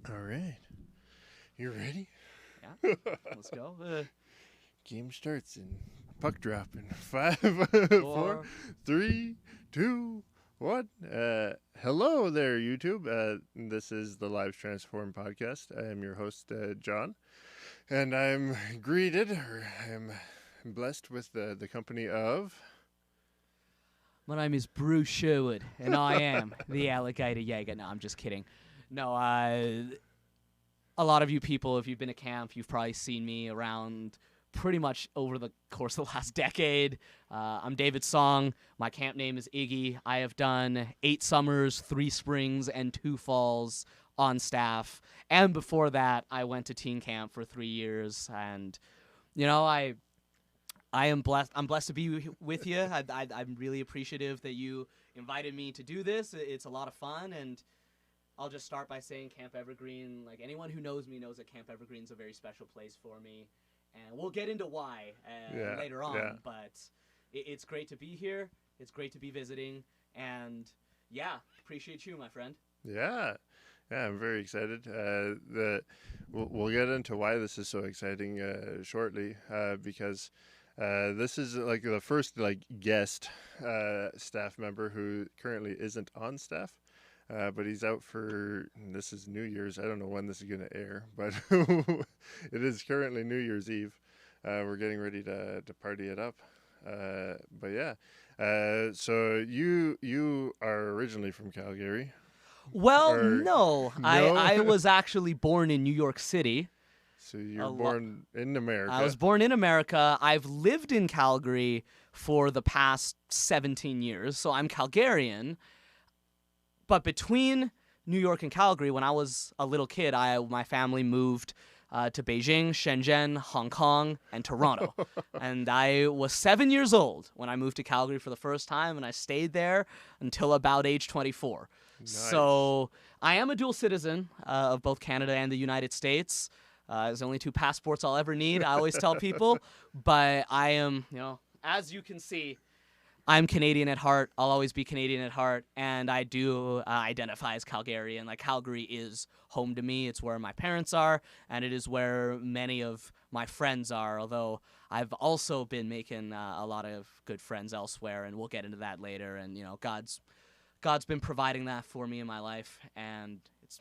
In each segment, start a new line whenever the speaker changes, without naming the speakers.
All right. You ready?
Yeah, let's go.
Game starts in puck drop in five, four,
Four.
3, 2, 1. Hello there, YouTube. This is the Live Transform podcast. I am your host, John, and I'm greeted, or I'm blessed with the company of.
My name is Bruce Sherwood, and I am the Alligator Jaeger. No, I'm just kidding. No, a lot of you people, if you've been to camp, you've probably seen me around pretty much over the course of the last decade. I'm David Song. My camp name is Iggy. I have done 8 summers, 3 springs, and 2 falls on staff. And before that, I went to teen camp for 3 years. And, I am blessed. I'm blessed to be with you. I'm really appreciative that you invited me to do this. It's a lot of fun, and I'll just start by saying Camp Evergreen. Like anyone who knows me knows that Camp Evergreen is a very special place for me, and we'll get into why
Yeah,
later
yeah,
on. But it's great to be here. It's great to be visiting, and yeah, appreciate you, my friend.
yeah. Yeah, I'm very excited. We'll get into why this is so exciting shortly, because this is like the first guest staff member who currently isn't on staff, but he's out for this is New Year's. I don't know when this is going to air, but it is currently New Year's Eve. We're getting ready to party it up. But yeah, so you are originally from Calgary,
Well,
or
no, I
no?
I was actually born in New York City.
So you're
A lot.
born in
I was
America.
born in America. I've lived in Calgary for the past 17 years, so I'm Calgarian. But between New York and Calgary, when I was a little kid, my family moved to Beijing, Shenzhen, Hong Kong, and Toronto. And I was 7 years old when I moved to Calgary for the first time, and I stayed there until about age 24.
Nice.
So I am a dual citizen of both Canada and the United States. There's only 2 passports I'll ever need, I always tell people. But I am, as you can see, I'm Canadian at heart. I'll always be Canadian at heart, and I do identify as Calgarian. Like Calgary is home to me. It's where my parents are, and it is where many of my friends are. Although I've also been making a lot of good friends elsewhere, and we'll get into that later. And God's been providing that for me in my life, and it's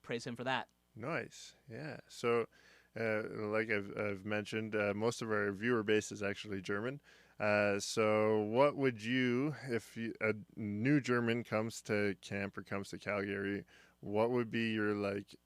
praise Him for that.
Nice. Yeah. So, like I've mentioned, most of our viewer base is actually German. So what would you, if a new German comes to camp or comes to Calgary, what would be your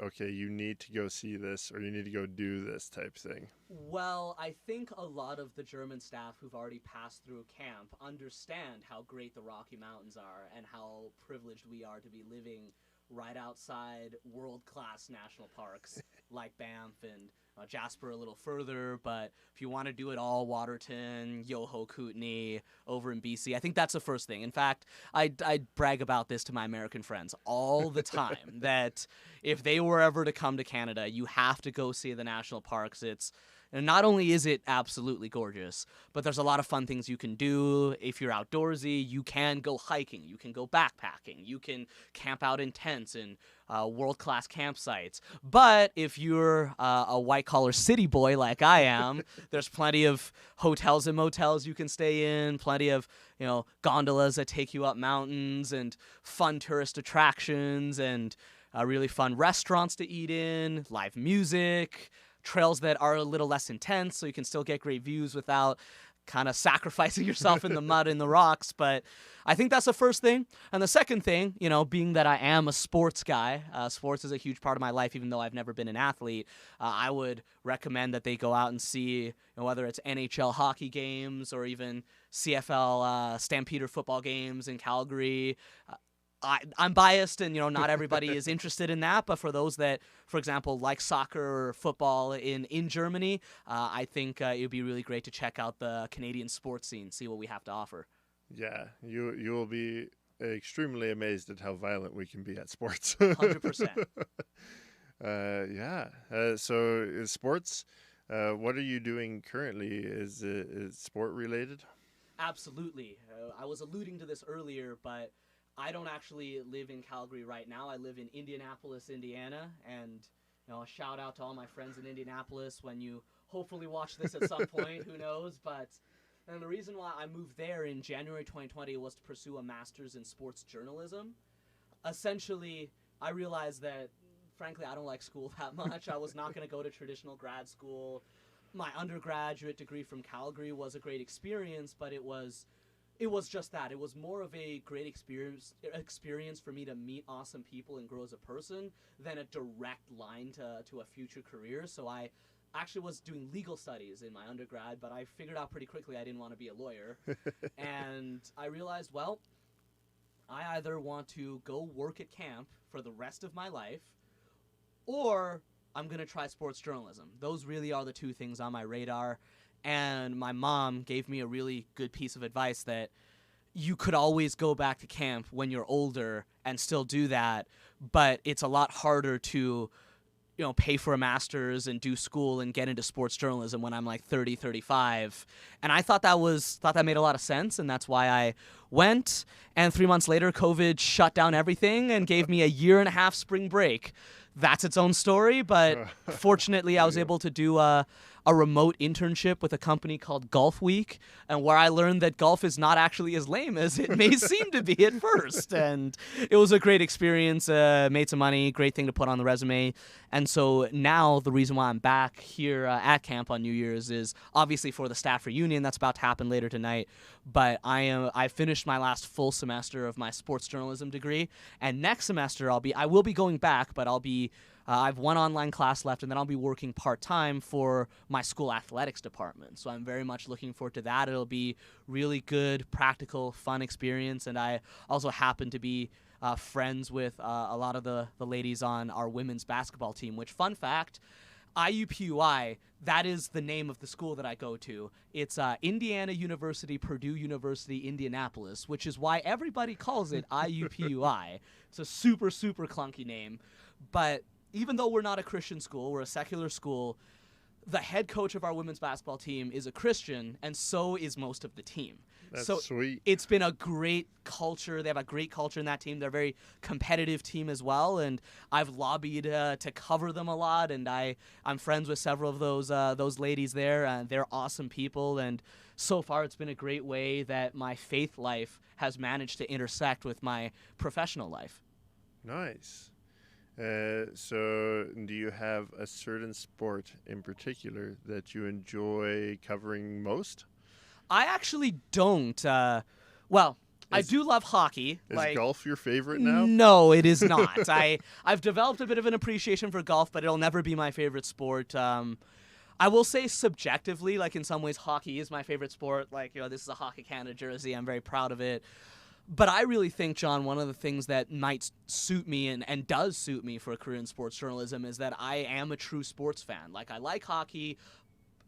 okay, you need to go see this or you need to go do this type thing?
Well, I think a lot of the German staff who've already passed through camp understand how great the Rocky Mountains are and how privileged we are to be living right outside world-class national parks like Banff and Jasper a little further. But if you want to do it all, Waterton, Yoho Kootenay, over in BC, I think that's the first thing. In fact, I brag about this to my American friends all the time that if they were ever to come to Canada, you have to go see the national parks. And not only is it absolutely gorgeous, but there's a lot of fun things you can do. If you're outdoorsy, you can go hiking, you can go backpacking, you can camp out in tents and world-class campsites. But if you're a white-collar city boy like I am, there's plenty of hotels and motels you can stay in, plenty of gondolas that take you up mountains, and fun tourist attractions, and really fun restaurants to eat in, live music, trails that are a little less intense, so you can still get great views without kind of sacrificing yourself in the mud and the rocks. But I think that's the first thing. And the second thing, being that I am a sports guy, sports is a huge part of my life, even though I've never been an athlete. I would recommend that they go out and see, whether it's NHL hockey games or even CFL Stampeder football games in Calgary. I'm biased, and not everybody is interested in that. But for those that, for example, like soccer or football in Germany, I think it would be really great to check out the Canadian sports scene, see what we have to offer.
Yeah, you will be extremely amazed at how violent we can be at sports.
100%.
Yeah. So sports. What are you doing currently? Is sport related?
Absolutely. I was alluding to this earlier, but I don't actually live in Calgary right now. I live in Indianapolis, Indiana, and a shout out to all my friends in Indianapolis when you hopefully watch this at some point. Who knows? But and the reason why I moved there in January 2020 was to pursue a master's in sports journalism. Essentially, I realized that, frankly, I don't like school that much. I was not going to go to traditional grad school. My undergraduate degree from Calgary was a great experience, but it was just that. It was more of a great experience for me to meet awesome people and grow as a person than a direct line to a future career. So I actually was doing legal studies in my undergrad, but I figured out pretty quickly I didn't want to be a lawyer. And I realized, well, I either want to go work at camp for the rest of my life, or I'm going to try sports journalism. Those really are the two things on my radar. And my mom gave me a really good piece of advice that you could always go back to camp when you're older and still do that, but it's a lot harder to pay for a master's and do school and get into sports journalism when I'm like 30, 35. And I thought that made a lot of sense, and that's why I went. And 3 months later, COVID shut down everything and gave me a year and a half spring break. That's its own story, but fortunately I was able to do a remote internship with a company called Golf Week, and where I learned that golf is not actually as lame as it may seem to be at first. And it was a great experience, made some money, great thing to put on the resume. And so now the reason why I'm back here at camp on New Year's is obviously for the staff reunion that's about to happen later tonight. But I finished my last full semester of my sports journalism degree, and next semester I will be going back, but I have one online class left, and then I'll be working part-time for my school athletics department. So I'm very much looking forward to that. It'll be really good, practical, fun experience. And I also happen to be friends with a lot of the ladies on our women's basketball team, which, fun fact, IUPUI, that is the name of the school that I go to. It's Indiana University, Purdue University, Indianapolis, which is why everybody calls it IUPUI. It's a super, super clunky name. But even though we're not a Christian school, we're a secular school, the head coach of our women's basketball team is a Christian, and so is most of the team.
That's
so
sweet.
It's been a great culture. They have a great culture in that team. They're a very competitive team as well, and I've lobbied to cover them a lot, and I'm friends with several of those ladies there, and they're awesome people, and so far it's been a great way that my faith life has managed to intersect with my professional life.
Nice. So do you have a certain sport in particular that you enjoy covering most?
I actually don't. I do love hockey.
Is golf your favorite now?
No, it is not. I've developed a bit of an appreciation for golf, but it'll never be my favorite sport. I will say subjectively, in some ways, hockey is my favorite sport. This is a Hockey Canada jersey. I'm very proud of it. But I really think, John, one of the things that might suit me and does suit me for a career in sports journalism is that I am a true sports fan. I like hockey.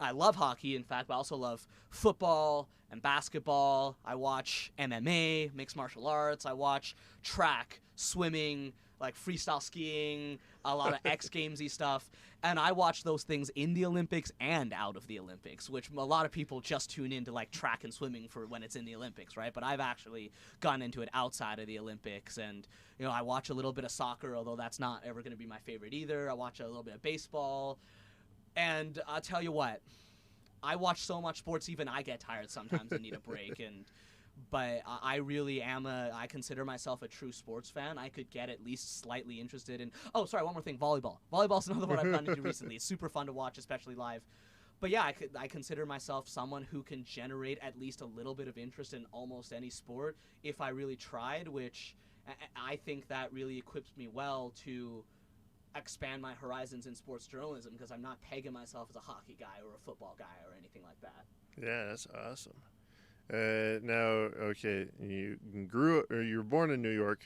I love hockey, in fact, but I also love football and basketball. I watch MMA, mixed martial arts. I watch track, swimming, freestyle skiing, a lot of X Games-y stuff. And I watch those things in the Olympics and out of the Olympics, which a lot of people just tune into track and swimming for when it's in the Olympics, right? But I've actually gotten into it outside of the Olympics. And, I watch a little bit of soccer, although that's not ever going to be my favorite either. I watch a little bit of baseball. And I'll tell you what, I watch so much sports, even I get tired sometimes and need a break. But I really am I consider myself a true sports fan. I could get at least slightly interested in, one more thing, volleyball. Volleyball's another one I've gotten into recently. It's super fun to watch, especially live. But yeah, I consider myself someone who can generate at least a little bit of interest in almost any sport if I really tried, which I think that really equips me well to expand my horizons in sports journalism, because I'm not pegging myself as a hockey guy or a football guy or anything like that.
Yeah, that's awesome. Now, okay, you were born in New York,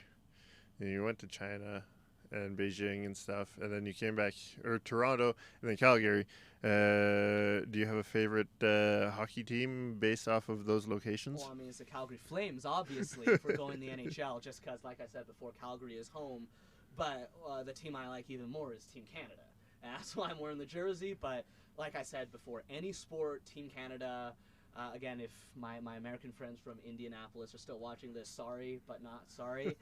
and you went to China and Beijing and stuff, and then you came back, or Toronto, and then Calgary. Do you have a favorite hockey team based off of those locations?
Well, it's the Calgary Flames, obviously, if we're going the NHL, just because, like I said before, Calgary is home. But the team I like even more is Team Canada. And that's why I'm wearing the jersey. But like I said before, any sport, Team Canada, Again, if my American friends from Indianapolis are still watching this, sorry, but not sorry.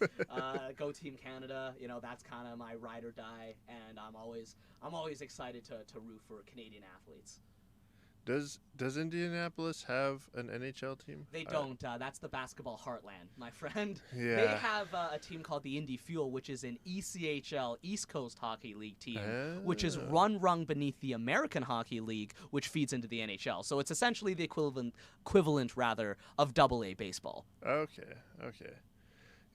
Go Team Canada. You know, that's kind of my ride or die, and I'm always excited to root for Canadian athletes.
Does Indianapolis have an NHL team?
They don't. That's the basketball heartland, my friend. They
Yeah.
have a team called the Indy Fuel, which is an ECHL, East Coast Hockey League team, which is
Oh.
one rung beneath the American Hockey League, which feeds into the NHL. So it's essentially the equivalent rather, of Double-A baseball.
Okay. Okay.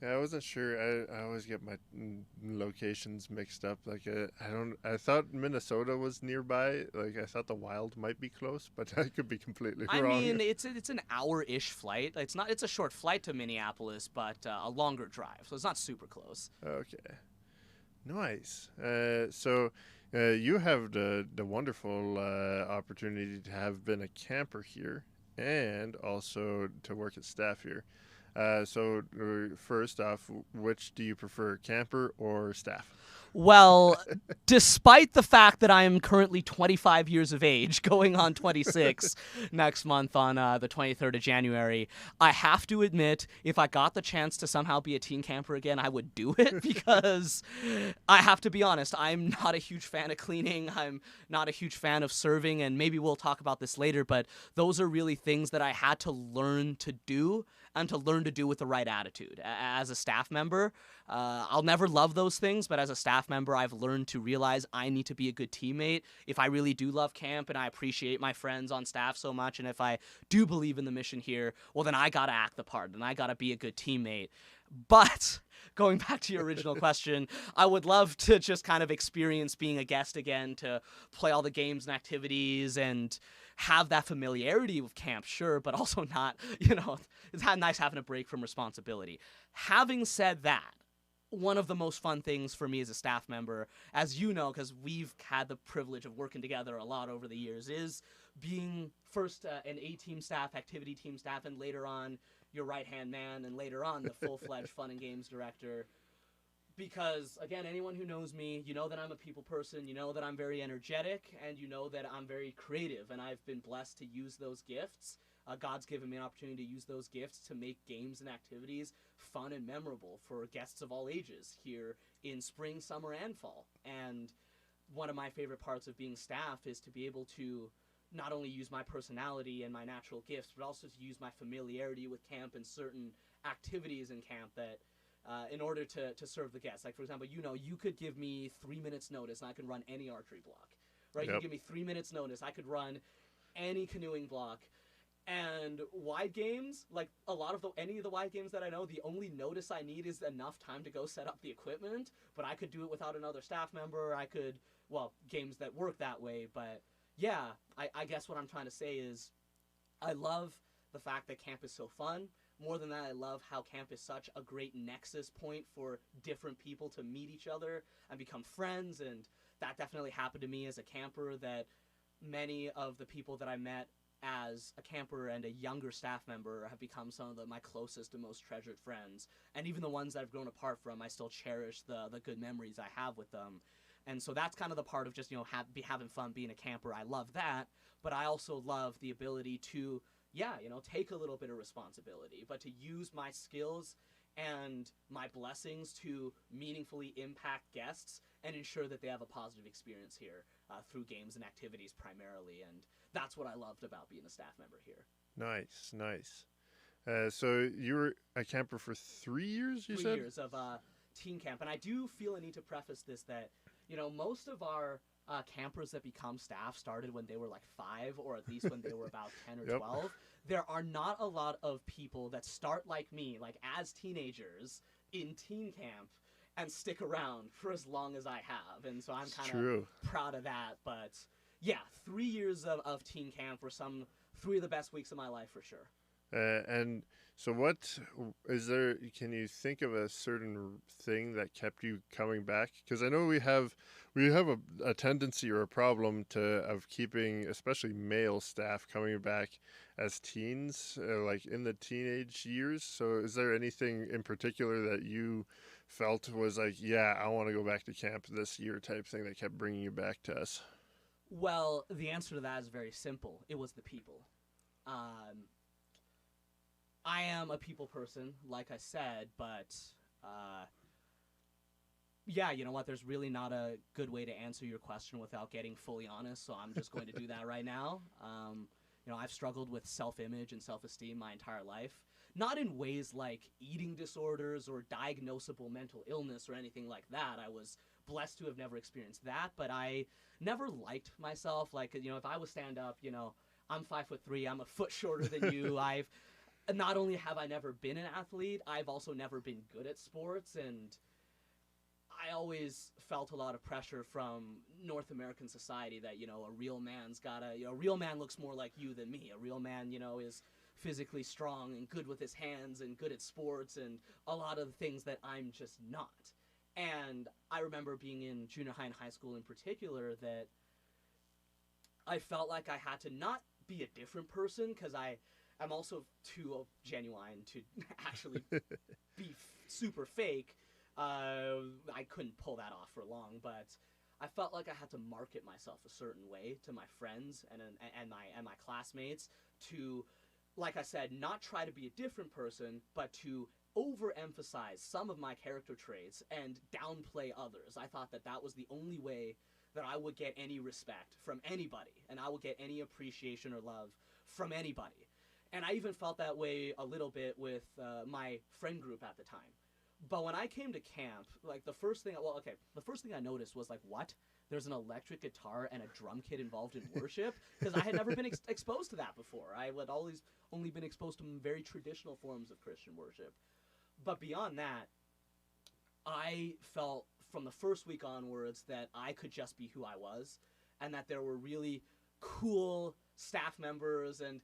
Yeah, I wasn't sure. I always get my locations mixed up. Like I don't. I thought Minnesota was nearby. Like I thought the Wild might be close, but I could be completely
I
wrong.
mean, it's an hour-ish flight. It's not. It's a short flight to Minneapolis, but a longer drive, so it's not super close.
Okay. Nice. So you have the wonderful opportunity to have been a camper here and also to work as staff here. First off, which do you prefer, camper or staff?
Well, despite the fact that I am currently 25 years of age, going on 26 next month on the 23rd of January, I have to admit, if I got the chance to somehow be a teen camper again, I would do it because I have to be honest, I'm not a huge fan of cleaning. I'm not a huge fan of serving, and maybe we'll talk about this later, but those are really things that I had to learn to do and to learn to do with the right attitude. As a staff member, I'll never love those things, but as a staff member, I've learned to realize I need to be a good teammate. If I really do love camp and I appreciate my friends on staff so much, and if I do believe in the mission here, well, then I gotta act the part, and I gotta be a good teammate. But going back to your original question, I would love to just kind of experience being a guest again, to play all the games and activities and have that familiarity with camp, sure, but also not, it's nice having a break from responsibility. Having said that, one of the most fun things for me as a staff member, as you know, because we've had the privilege of working together a lot over the years, is being first an A-team staff, activity team staff, and later on your right-hand man, and later on the full-fledged fun and games director. Because, again, anyone who knows me, you know that I'm a people person, you know that I'm very energetic, and you know that I'm very creative, and I've been blessed to use those gifts. God's given me an opportunity to use those gifts to make games and activities fun and memorable for guests of all ages here in spring, summer, and fall. And one of my favorite parts of being staff is to be able to not only use my personality and my natural gifts, but also to use my familiarity with camp and certain activities in camp that in order to serve the guests. Like, for example, you could give me 3 minutes notice and I could run any archery block, right?
Yep.
You give me 3 minutes notice, I could run any canoeing block. And wide games, like any of the wide games that I know, the only notice I need is enough time to go set up the equipment, but I could do it without another staff member. Games that work that way, but yeah, I guess what I'm trying to say is I love the fact that camp is so fun. More than that, I love how camp is such a great nexus point for different people to meet each other and become friends, and that definitely happened to me as a camper, that many of the people that I met as a camper and a younger staff member have become some of my closest and most treasured friends. And even the ones that I've grown apart from, I still cherish the good memories I have with them. And so that's kind of the part of just, having fun being a camper. I love that, but I also love the ability to, take a little bit of responsibility, but to use my skills and my blessings to meaningfully impact guests and ensure that they have a positive experience here through games and activities primarily. And that's what I loved about being a staff member here.
Nice, nice. So you were a camper for 3 years, you said?
3 years of teen camp. And I do feel a need to preface this that, most of our campers that become staff started when they were like 5, or at least when they were about 10 or
Yep.
12. There are not a lot of people that start like me, like as teenagers in teen camp, and stick around for as long as I have. And so I'm kind of proud of that. But yeah, 3 years of teen camp were 3 of the best weeks of my life for sure.
And so what is there, can you think of a certain thing that kept you coming back? Because I know we have a tendency or a problem of keeping especially male staff coming back as teens, like in the teenage years. So is there anything in particular that you felt was like, yeah, I want to go back to camp this year type thing that kept bringing you back to us?
Well, the answer to that is very simple. It was the people. I am a people person, like I said, but yeah, you know what? There's really not a good way to answer your question without getting fully honest, so I'm just going to do that right now. I've struggled with self-image and self-esteem my entire life. Not in ways like eating disorders or diagnosable mental illness or anything like that. I was blessed to have never experienced that, but I never liked myself. Like, if I was stand up, I'm 5'3", I'm a foot shorter than you. Not only have I never been an athlete, I've also never been good at sports, and I always felt a lot of pressure from North American society that, a real man's gotta, a real man looks more like you than me. A real man, is physically strong and good with his hands and good at sports and a lot of the things that I'm just not. And I remember being in junior high and high school in particular that I felt like I had to not be a different person, because I'm also too genuine to actually be super fake. I couldn't pull that off for long, but I felt like I had to market myself a certain way to my friends and my classmates to, like I said, not try to be a different person, but to overemphasize some of my character traits and downplay others. I thought that was the only way that I would get any respect from anybody, and I would get any appreciation or love from anybody. And I even felt that way a little bit with my friend group at the time. But when I came to camp, like the first thing I noticed was like, what? There's an electric guitar and a drum kit involved in worship? Because I had never been exposed to that before. I had always only been exposed to very traditional forms of Christian worship. But beyond that, I felt from the first week onwards that I could just be who I was, and that there were really cool staff members and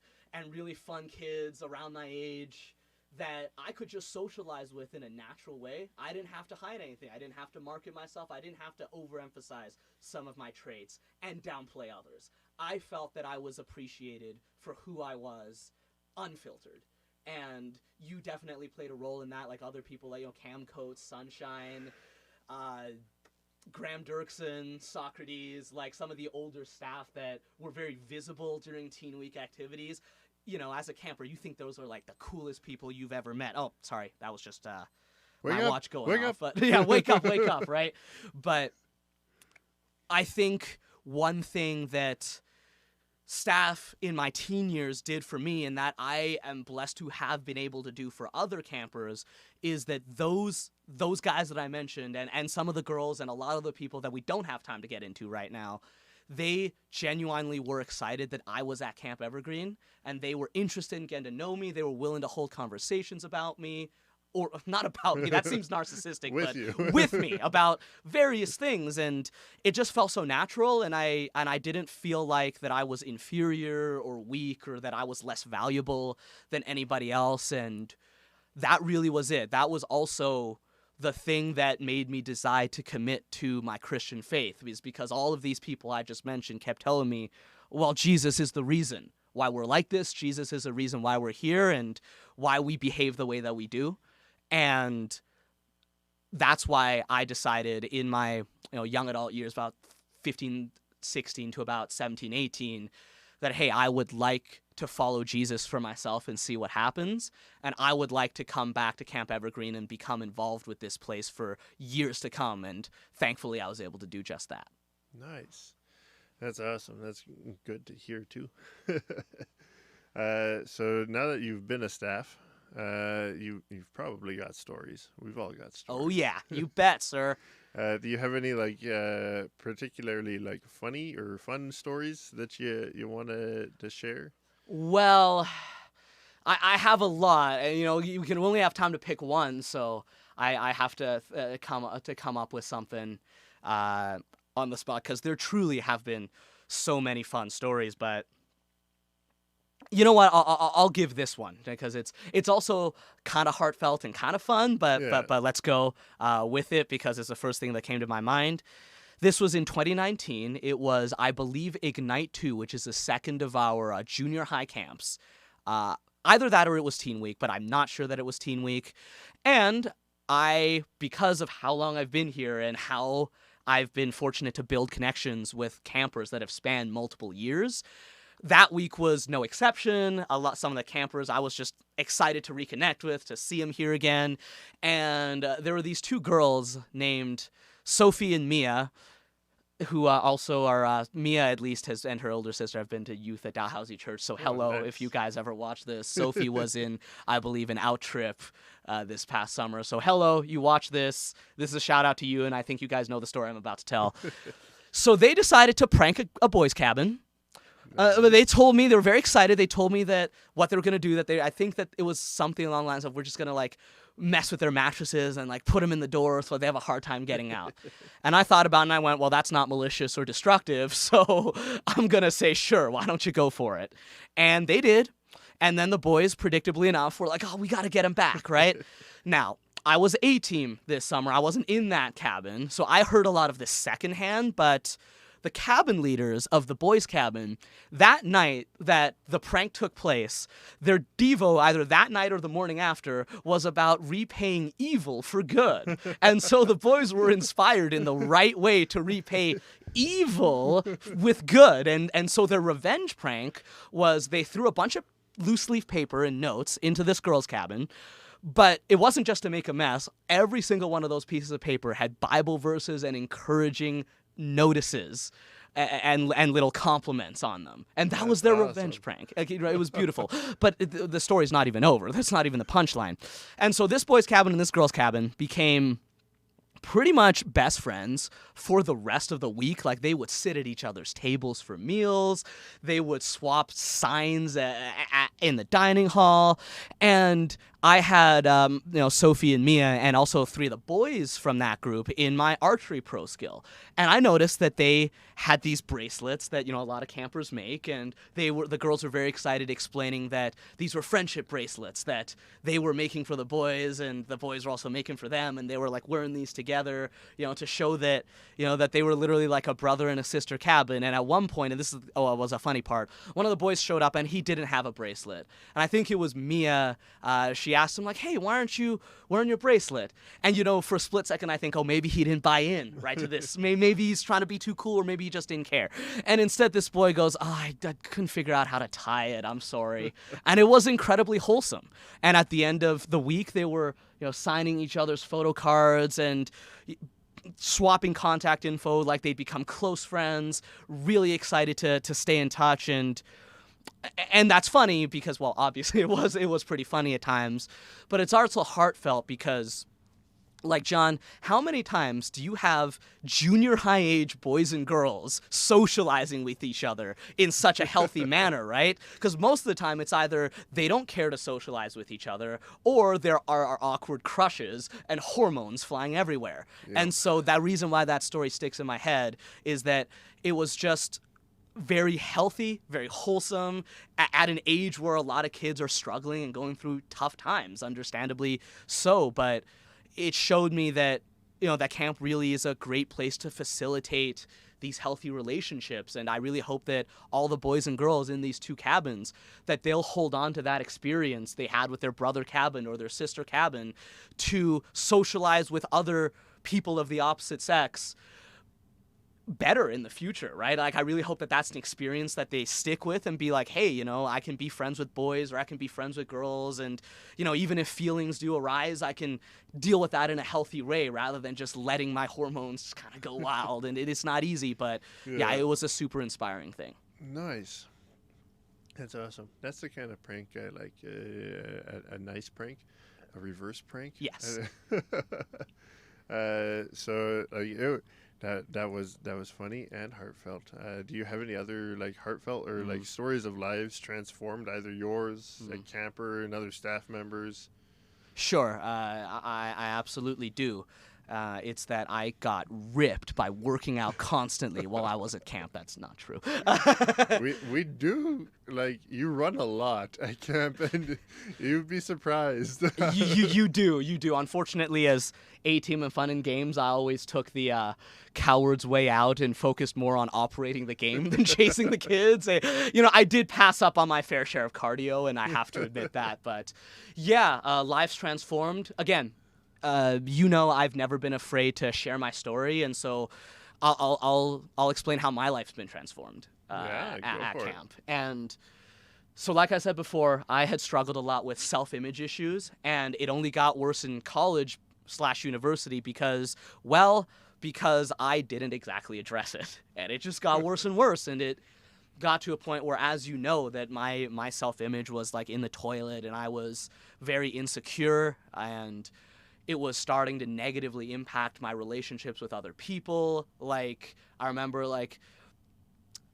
really fun kids around my age that I could just socialize with in a natural way. I didn't have to hide anything. I didn't have to market myself. I didn't have to overemphasize some of my traits and downplay others. I felt that I was appreciated for who I was, unfiltered. And you definitely played a role in that, like other people, like, Cam Coates, Sunshine, Graham Dirksen, Socrates, like some of the older staff that were very visible during Teen Week activities. As a camper, you think those are like the coolest people you've ever met. Oh, sorry, that was just my watch going off. But yeah, wake up, right? But I think one thing that staff in my teen years did for me, and that I am blessed to have been able to do for other campers, is that those guys that I mentioned, and some of the girls and a lot of the people that we don't have time to get into right now, they genuinely were excited that I was at Camp Evergreen, and they were interested in getting to know me. They were willing to hold conversations about me, or not about me, that seems narcissistic, but with me about various things. And it just felt so natural, and I didn't feel like that I was inferior or weak or that I was less valuable than anybody else. And that really was it. That was also the thing that made me decide to commit to my Christian faith, is because all of these people I just mentioned kept telling me, well, Jesus is the reason why we're like this. Jesus is the reason why we're here and why we behave the way that we do. And that's why I decided in my young adult years, about 15, 16 to about 17, 18, that, hey, I would like to follow Jesus for myself and see what happens. And I would like to come back to Camp Evergreen and become involved with this place for years to come. And thankfully, I was able to do just that.
Nice. That's awesome. That's good to hear, too. So now that you've been a staff, you've probably got stories. We've all got stories.
Oh, yeah. You bet, sir.
Do you have any particularly funny or fun stories that you want to share?
Well, I have a lot. And, you can only have time to pick one, so I have to come up with something on the spot, because there truly have been so many fun stories. But you know what? I'll give this one, because it's also kind of heartfelt and kind of fun. But let's go with it, because it's the first thing that came to my mind. This was in 2019. It was, I believe, Ignite 2, which is the second of our junior high camps. Either that or it was Teen Week, but I'm not sure that it was Teen Week. And because of how long I've been here and how I've been fortunate to build connections with campers that have spanned multiple years, that week was no exception. Some of the campers I was just excited to reconnect with, to see them here again. And there were these two girls named Sophie and Mia, who also are Mia at least and her older sister have been to youth at Dalhousie Church. So hello,
nice.
if you guys ever watch this. Sophie was in, I believe, an Out Trip this past summer. So hello, you watch this. This is a shout out to you, and I think you guys know the story I'm about to tell. So they decided to prank a boys' cabin. They told me, they were very excited. They told me that what they were going to do, I think that it was something along the lines of, we're just going to like mess with their mattresses and like put them in the door so they have a hard time getting out. And I thought about it and I went, well, that's not malicious or destructive. So I'm going to say, sure, why don't you go for it? And they did. And then the boys, predictably enough, were like, oh, we got to get him back, right? Now, I was A-team this summer. I wasn't in that cabin. So I heard a lot of this secondhand, but the cabin leaders of the boys' cabin, that night that the prank took place, their Devo, either that night or the morning after, was about repaying evil for good. And so the boys were inspired in the right way to repay evil with good. And so their revenge prank was they threw a bunch of loose leaf paper and notes into this girl's cabin. But it wasn't just to make a mess. Every single one of those pieces of paper had Bible verses and encouraging notices and little compliments on them. And that was their revenge prank. It was beautiful. But the story's not even over. That's not even the punchline. And so this boy's cabin and this girl's cabin became pretty much best friends for the rest of the week. Like, they would sit at each other's tables for meals. They would swap signs in the dining hall. And I had, Sophie and Mia and also three of the boys from that group in my archery pro skill. And I noticed that they had these bracelets that, a lot of campers make. And the girls were very excited, explaining that these were friendship bracelets that they were making for the boys, and the boys were also making for them. And they were like wearing these together, to show that, that they were literally like a brother and a sister cabin. And at one point, and this was a funny part, one of the boys showed up and he didn't have a bracelet. And I think it was Mia, she asked him, like, hey, why aren't you wearing your bracelet? And, for a split second, I think, oh, maybe he didn't buy in, right, to this. Maybe he's trying to be too cool, or maybe he just didn't care. And instead, this boy goes, oh, I couldn't figure out how to tie it. I'm sorry. And it was incredibly wholesome. And at the end of the week, they were, signing each other's photo cards and swapping contact info like they'd become close friends, really excited to stay in touch. And that's funny because, well, obviously it was pretty funny at times, but it's also heartfelt because, like, John, how many times do you have junior high age boys and girls socializing with each other in such a healthy manner, right? Because most of the time it's either they don't care to socialize with each other, or there are awkward crushes and hormones flying everywhere. Yeah. And so that reason why that story sticks in my head is that it was just very healthy, very wholesome, at an age where a lot of kids are struggling and going through tough times, understandably so. But it showed me that, that camp really is a great place to facilitate these healthy relationships. And I really hope that all the boys and girls in these two cabins, that they'll hold on to that experience they had with their brother cabin or their sister cabin to socialize with other people of the opposite sex better in the future, right? Like, I really hope that that's an experience that they stick with and be like, hey, I can be friends with boys, or I can be friends with girls, and, even if feelings do arise, I can deal with that in a healthy way rather than just letting my hormones just kind of go wild. And it's not easy, but yeah, it was a super inspiring thing.
Nice. That's awesome. That's the kind of prank I like, a nice prank, a reverse prank.
Yes.
That was funny and heartfelt. Do you have any other like heartfelt or like stories of lives transformed, either yours, a camper, and other staff members?
Sure, I absolutely do. It's that I got ripped by working out constantly while I was at camp. That's not true.
we do, like, you run a lot at camp, and you'd be surprised.
you do. Unfortunately, as A-team and Fun and Games, I always took the coward's way out and focused more on operating the game than chasing the kids. I did pass up on my fair share of cardio, and I have to admit that. But yeah, lives transformed. Again, I've never been afraid to share my story, and so I'll explain how my life's been transformed.
Yeah, go
at
for it.
camp. And so, like I said before, I had struggled a lot with self-image issues, and it only got worse in college/university because I didn't exactly address it, and it just got worse and worse, and it got to a point where, as you know, that my self-image was like in the toilet, and I was very insecure, and it was starting to negatively impact my relationships with other people. Like, I remember, like,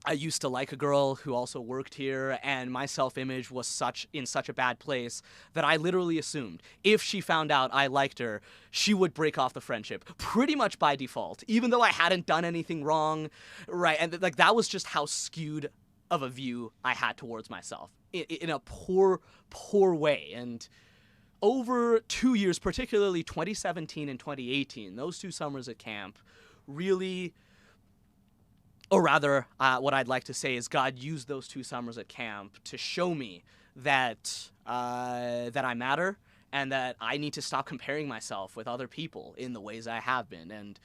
I used to like a girl who also worked here, and my self-image was in such a bad place that I literally assumed if she found out I liked her, she would break off the friendship pretty much by default, even though I hadn't done anything wrong, right? And like that was just how skewed of a view I had towards myself in a poor way. And over 2 years, particularly 2017 and 2018, those 2 summers at camp really, or rather, what I'd like to say is God used those 2 summers at camp to show me that I matter, and that I need to stop comparing myself with other people in the ways I have been. And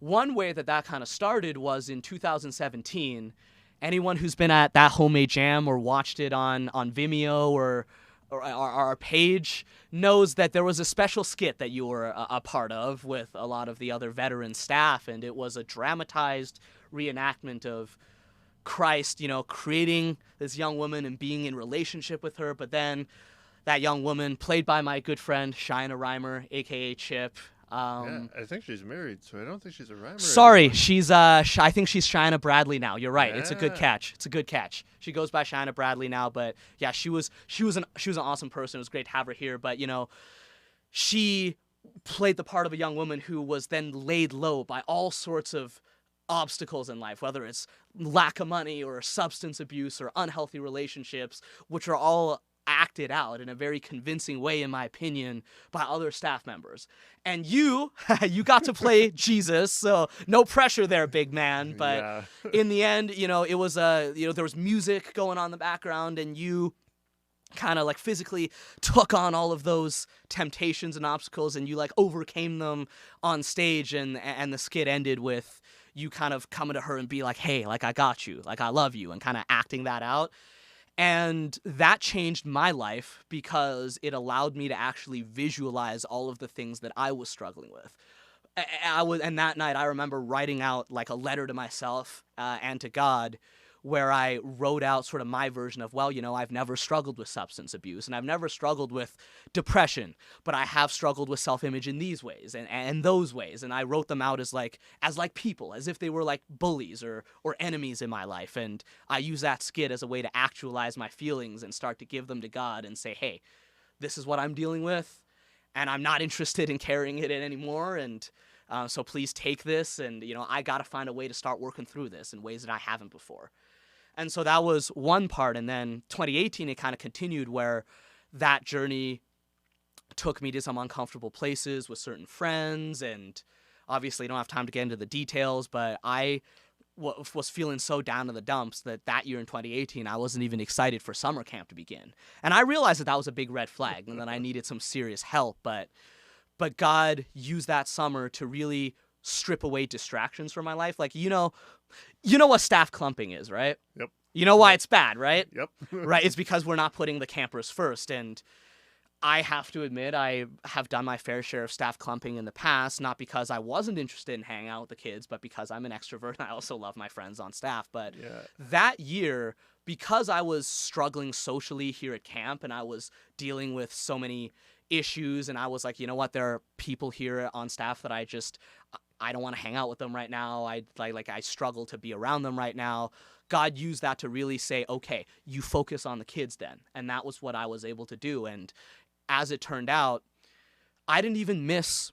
one way that kind of started was in 2017. Anyone who's been at that homemade jam or watched it on Vimeo or our page knows that there was a special skit that you were a part of with a lot of the other veteran staff, and it was a dramatized reenactment of Christ, creating this young woman and being in relationship with her, but then that young woman, played by my good friend Shina Reimer, aka Chip.
Yeah, I think she's married, so I don't think she's a rhymer
Sorry,
anymore.
she's I think she's Shina Bradley now. You're right. It's a good
Yeah.
catch. It's a good catch. She goes by Shina Bradley now, but yeah, she was an awesome person. It was great to have her here, but she played the part of a young woman who was then laid low by all sorts of obstacles in life, whether it's lack of money or substance abuse or unhealthy relationships, which are all acted out in a very convincing way, in my opinion, by other staff members. And you got to play Jesus, so no pressure there, big man. But
Yeah.
in the end, it was there was music going on in the background, and you kind of like physically took on all of those temptations and obstacles, and you like overcame them on stage, and the skit ended with you kind of coming to her and be like, hey, like I got you, like I love you, and kind of acting that out. And that changed my life because it allowed me to actually visualize all of the things that I was struggling with. And that night I remember writing out like a letter to myself and to God, where I wrote out sort of my version of, well, I've never struggled with substance abuse, and I've never struggled with depression, but I have struggled with self-image in these ways and those ways. And I wrote them out as people, as if they were like bullies or enemies in my life. And I use that skit as a way to actualize my feelings and start to give them to God and say, hey, this is what I'm dealing with, and I'm not interested in carrying it in anymore. And so please take this, and I got to find a way to start working through this in ways that I haven't before. And so that was one part. And then 2018, it kind of continued, where that journey took me to some uncomfortable places with certain friends. And obviously I don't have time to get into the details, but I was feeling so down in the dumps that year in 2018, I wasn't even excited for summer camp to begin. And I realized that was a big red flag and that I needed some serious help. But God used that summer to really strip away distractions from my life. Like, you know what staff clumping is, right?
Yep.
You know why it's bad, right?
Yep.
Right? It's because we're not putting the campers first. And I have to admit, I have done my fair share of staff clumping in the past, not because I wasn't interested in hanging out with the kids, but because I'm an extrovert and I also love my friends on staff. But
Yeah.
that year, because I was struggling socially here at camp and I was dealing with so many issues, and I was like, you know what, there are people here on staff that I don't want to hang out with them right now. I struggle to be around them right now. God used that to really say, okay, you focus on the kids then. And that was what I was able to do. And as it turned out, I didn't even miss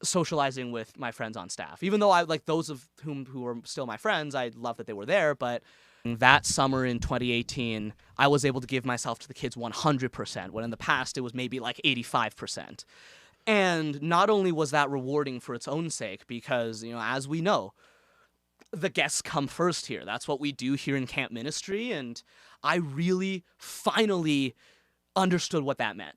socializing with my friends on staff. Even though I like those of whom who were still my friends, I love that they were there. But that summer in 2018, I was able to give myself to the kids 100%, when in the past it was maybe like 85%. And not only was that rewarding for its own sake, because, as we know, the guests come first here. That's what we do here in camp ministry. And I really finally understood what that meant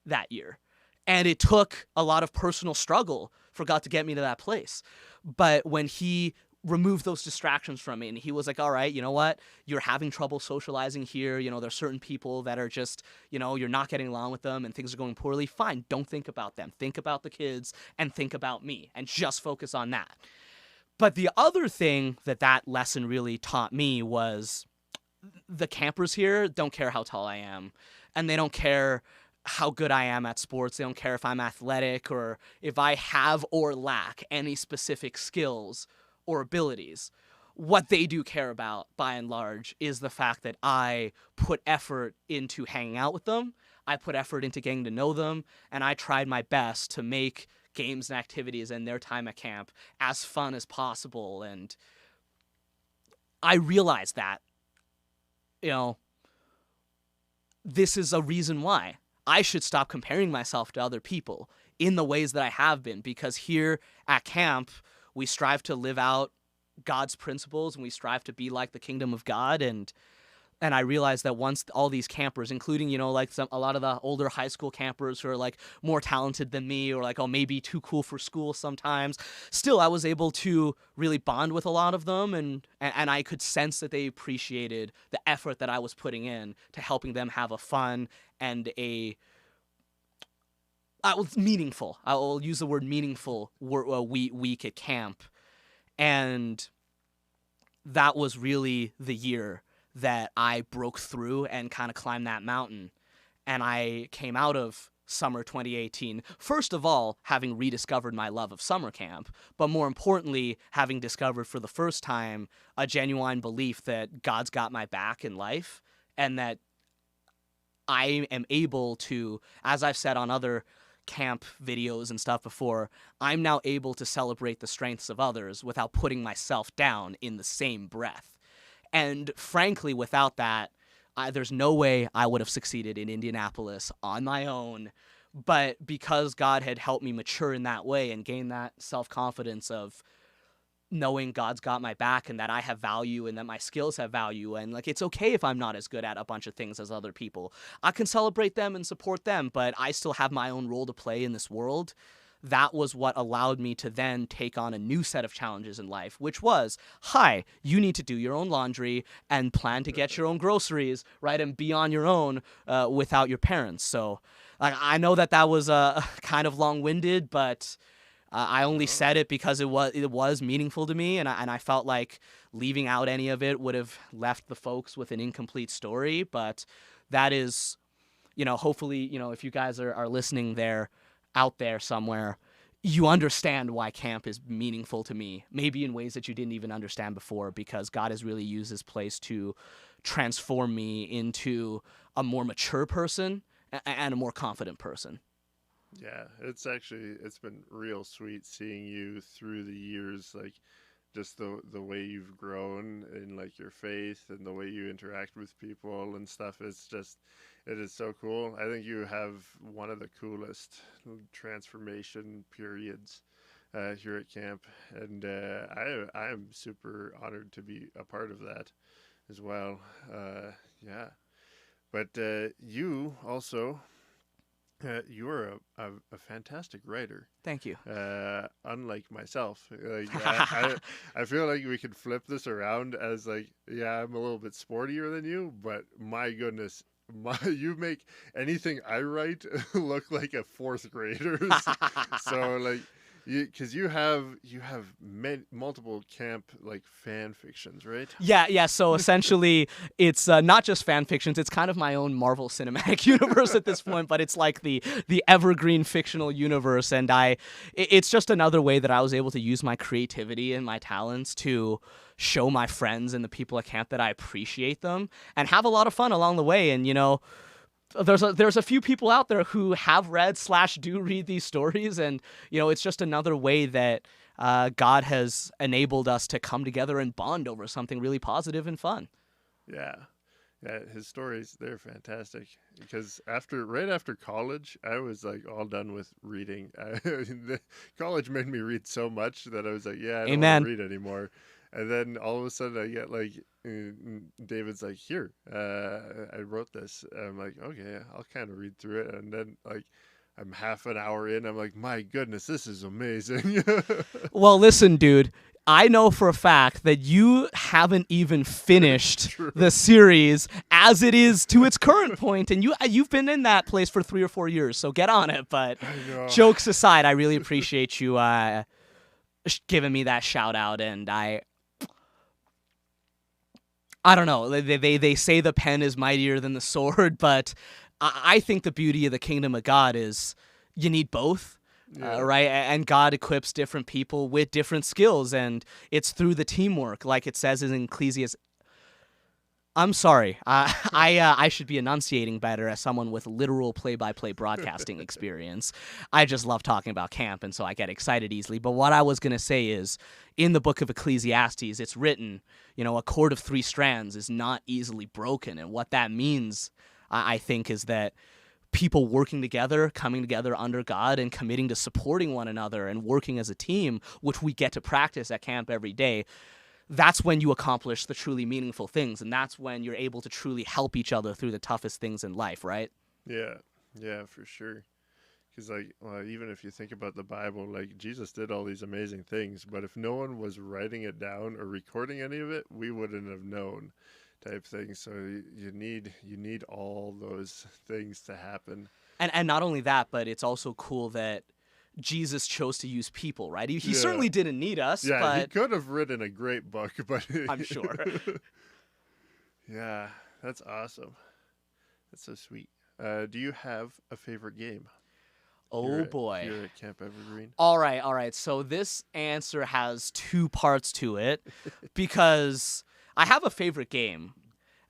that year. And it took a lot of personal struggle for God to get me to that place. But when he remove those distractions from me. And he was like, all right, you know what? You're having trouble socializing here. You know, there's certain people that are just, you know, you're not getting along with them and things are going poorly. Fine. Don't think about them. Think about the kids and think about me and just focus on that. But the other thing that lesson really taught me was the campers here don't care how tall I am, and they don't care how good I am at sports. They don't care if I'm athletic or if I have or lack any specific skills or abilities. What they do care about, by and large, is the fact that I put effort into hanging out with them. I put effort into getting to know them, and I tried my best to make games and activities and their time at camp as fun as possible. And I realized that, you know, this is a reason why I should stop comparing myself to other people in the ways that I have been, because here at camp, we strive to live out God's principles and we strive to be like the kingdom of God. And I realized that once all these campers, including, you know, like a lot of the older high school campers who are like more talented than me or like, oh, maybe too cool for school sometimes, still I was able to really bond with a lot of them. And I could sense that they appreciated the effort that I was putting in to helping them have a fun and meaningful, I will use the word meaningful, week at camp. And that was really the year that I broke through and kind of climbed that mountain. And I came out of summer 2018, first of all, having rediscovered my love of summer camp, but more importantly, having discovered for the first time a genuine belief that God's got my back in life and that I am able to, as I've said on other camp videos and stuff before, I'm now able to celebrate the strengths of others without putting myself down in the same breath. And frankly, without that, there's no way I would have succeeded in Indianapolis on my own. But because God had helped me mature in that way and gain that self-confidence of knowing God's got my back and that I have value and that my skills have value, and like it's okay if I'm not as good at a bunch of things as other people. I can celebrate them and support them, but I still have my own role to play in this world. That was what allowed me to then take on a new set of challenges in life, which was, hi, you need to do your own laundry and plan to get your own groceries, right, and be on your own without your parents. So I know that was kind of long-winded, but I only said it because it was meaningful to me, and I felt like leaving out any of it would have left the folks with an incomplete story. But that is, you know, hopefully, you know, if you guys are listening out there somewhere, you understand why camp is meaningful to me, maybe in ways that you didn't even understand before, because God has really used this place to transform me into a more mature person and a more confident person.
Yeah, it's been real sweet seeing you through the years, like just the way you've grown in like your faith and the way you interact with people and stuff. It is so cool. I think you have one of the coolest transformation periods here at camp, and I am super honored to be a part of that as well. Yeah, but you also. You're a fantastic writer.
Thank you.
Unlike myself, like I feel like we could flip this around as like, yeah, I'm a little bit sportier than you, but my goodness, you make anything I write look like a fourth grader. So like, because you have multiple camp like fan fictions, right?
Yeah. So essentially, it's not just fan fictions. It's kind of my own Marvel Cinematic Universe at this point, but it's like the evergreen fictional universe, and it's just another way that I was able to use my creativity and my talents to show my friends and the people at camp that I appreciate them and have a lot of fun along the way. And you know, there's a few people out there who have read / do read these stories, and you know, it's just another way that God has enabled us to come together and bond over something really positive and fun.
Yeah, his stories, they're fantastic. Because right after college, I was like all done with reading. College made me read so much that I was like, yeah, I don't want to read anymore. And then all of a sudden I get like, David's like, here, I wrote this. I'm like, okay, I'll kind of read through it. And then like, I'm half an hour in. I'm like, my goodness, this is amazing.
Well, listen, dude, I know for a fact that you haven't even finished
True.
the series as it is to its current point, and you've been in that place for 3 or 4 years, so get on it. But
I know.
jokes aside, I really appreciate you giving me that shout out, and I don't know. They say the pen is mightier than the sword, but I think the beauty of the kingdom of God is you need both.
Yeah.
Right, and God equips different people with different skills, and it's through the teamwork, like it says in Ecclesiastes. I'm sorry, I should be enunciating better as someone with literal play-by-play broadcasting experience. I just love talking about camp, and so I get excited easily. But what I was gonna say is, in the book of Ecclesiastes, it's written, a cord of 3 strands is not easily broken, and what that means, I think, is that people working together, coming together under God, and committing to supporting one another and working as a team, which we get to practice at camp every day, that's when you accomplish the truly meaningful things, and that's when you're able to truly help each other through the toughest things in life, right?
Yeah, for sure. Because even if you think about the Bible, like Jesus did all these amazing things, but if no one was writing it down or recording any of it, we wouldn't have known. Type thing. So you need all those things to happen.
And not only that, but it's also cool that Jesus chose to use people, right? He certainly didn't need us.
Yeah,
but
he could have written a great book, but
I'm sure.
Yeah, that's awesome. That's so sweet. Do you have a favorite game?
Oh boy.
Here at Camp Evergreen.
All right. So this answer has 2 parts to it because I have a favorite game,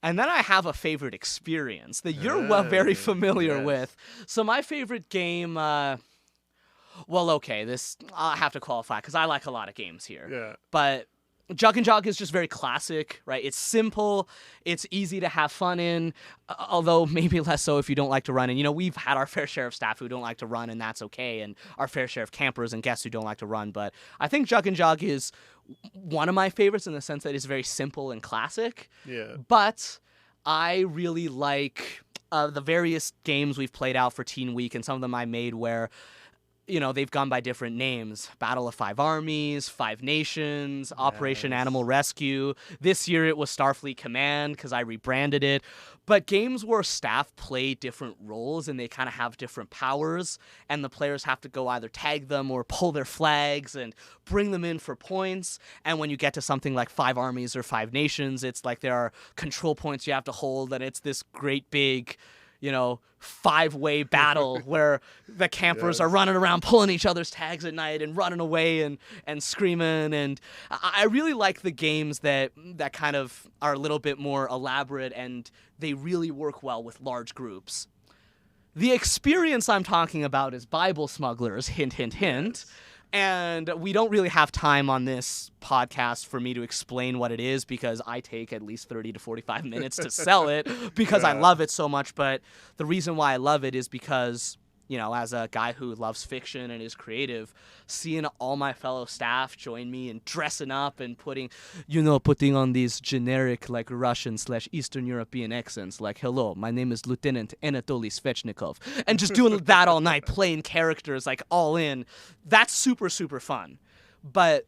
and then I have a favorite experience that you're very familiar with. So my favorite game, I'll have to qualify because I like a lot of games here.
Yeah.
But Jug and Jog is just very classic, right? It's simple, it's easy to have fun in, although maybe less so if you don't like to run. And, we've had our fair share of staff who don't like to run, and that's okay, and our fair share of campers and guests who don't like to run. But I think Jug and Jog is one of my favorites in the sense that it's very simple and classic.
Yeah.
But I really like the various games we've played out for Teen Week, and some of them I made where they've gone by different names. Battle of 5 Armies, 5 Nations, Operation Animal Rescue. This year it was Starfleet Command because I rebranded it. But games where staff play different roles and they kind of have different powers, and the players have to go either tag them or pull their flags and bring them in for points. And when you get to something like 5 Armies or 5 Nations, it's like there are control points you have to hold, and it's this great big 5-way battle where the campers are running around pulling each other's tags at night and running away and screaming. And I really like the games that kind of are a little bit more elaborate and they really work well with large groups. The experience I'm talking about is Bible Smugglers, hint, hint, hint. Yes. And we don't really have time on this podcast for me to explain what it is because I take at least 30 to 45 minutes to sell it because I love it so much. But the reason why I love it is because, as a guy who loves fiction and is creative, seeing all my fellow staff join me in dressing up and putting on these generic like Russian/Eastern European accents like, hello, my name is Lieutenant Anatoly Svechnikov, and just doing that all night, playing characters like all in, that's super, super fun. But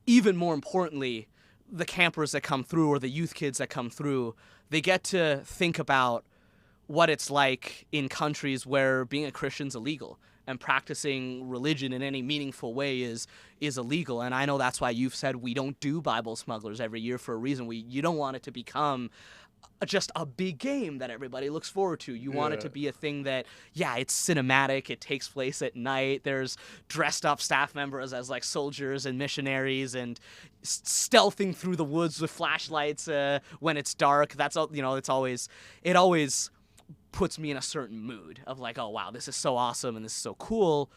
even more importantly, the campers that come through or the youth kids that come through, they get to think about what it's like in countries where being a Christian's illegal and practicing religion in any meaningful way is illegal. And I know that's why you've said we don't do Bible Smugglers every year for a reason. You don't want it to become just a big game that everybody looks forward to. You want it to be a thing that, it's cinematic. It takes place at night. There's dressed up staff members as like soldiers and missionaries and stealthing through the woods with flashlights when it's dark. That's all. It always puts me in a certain mood of like, oh wow, this is so awesome and this is so cool.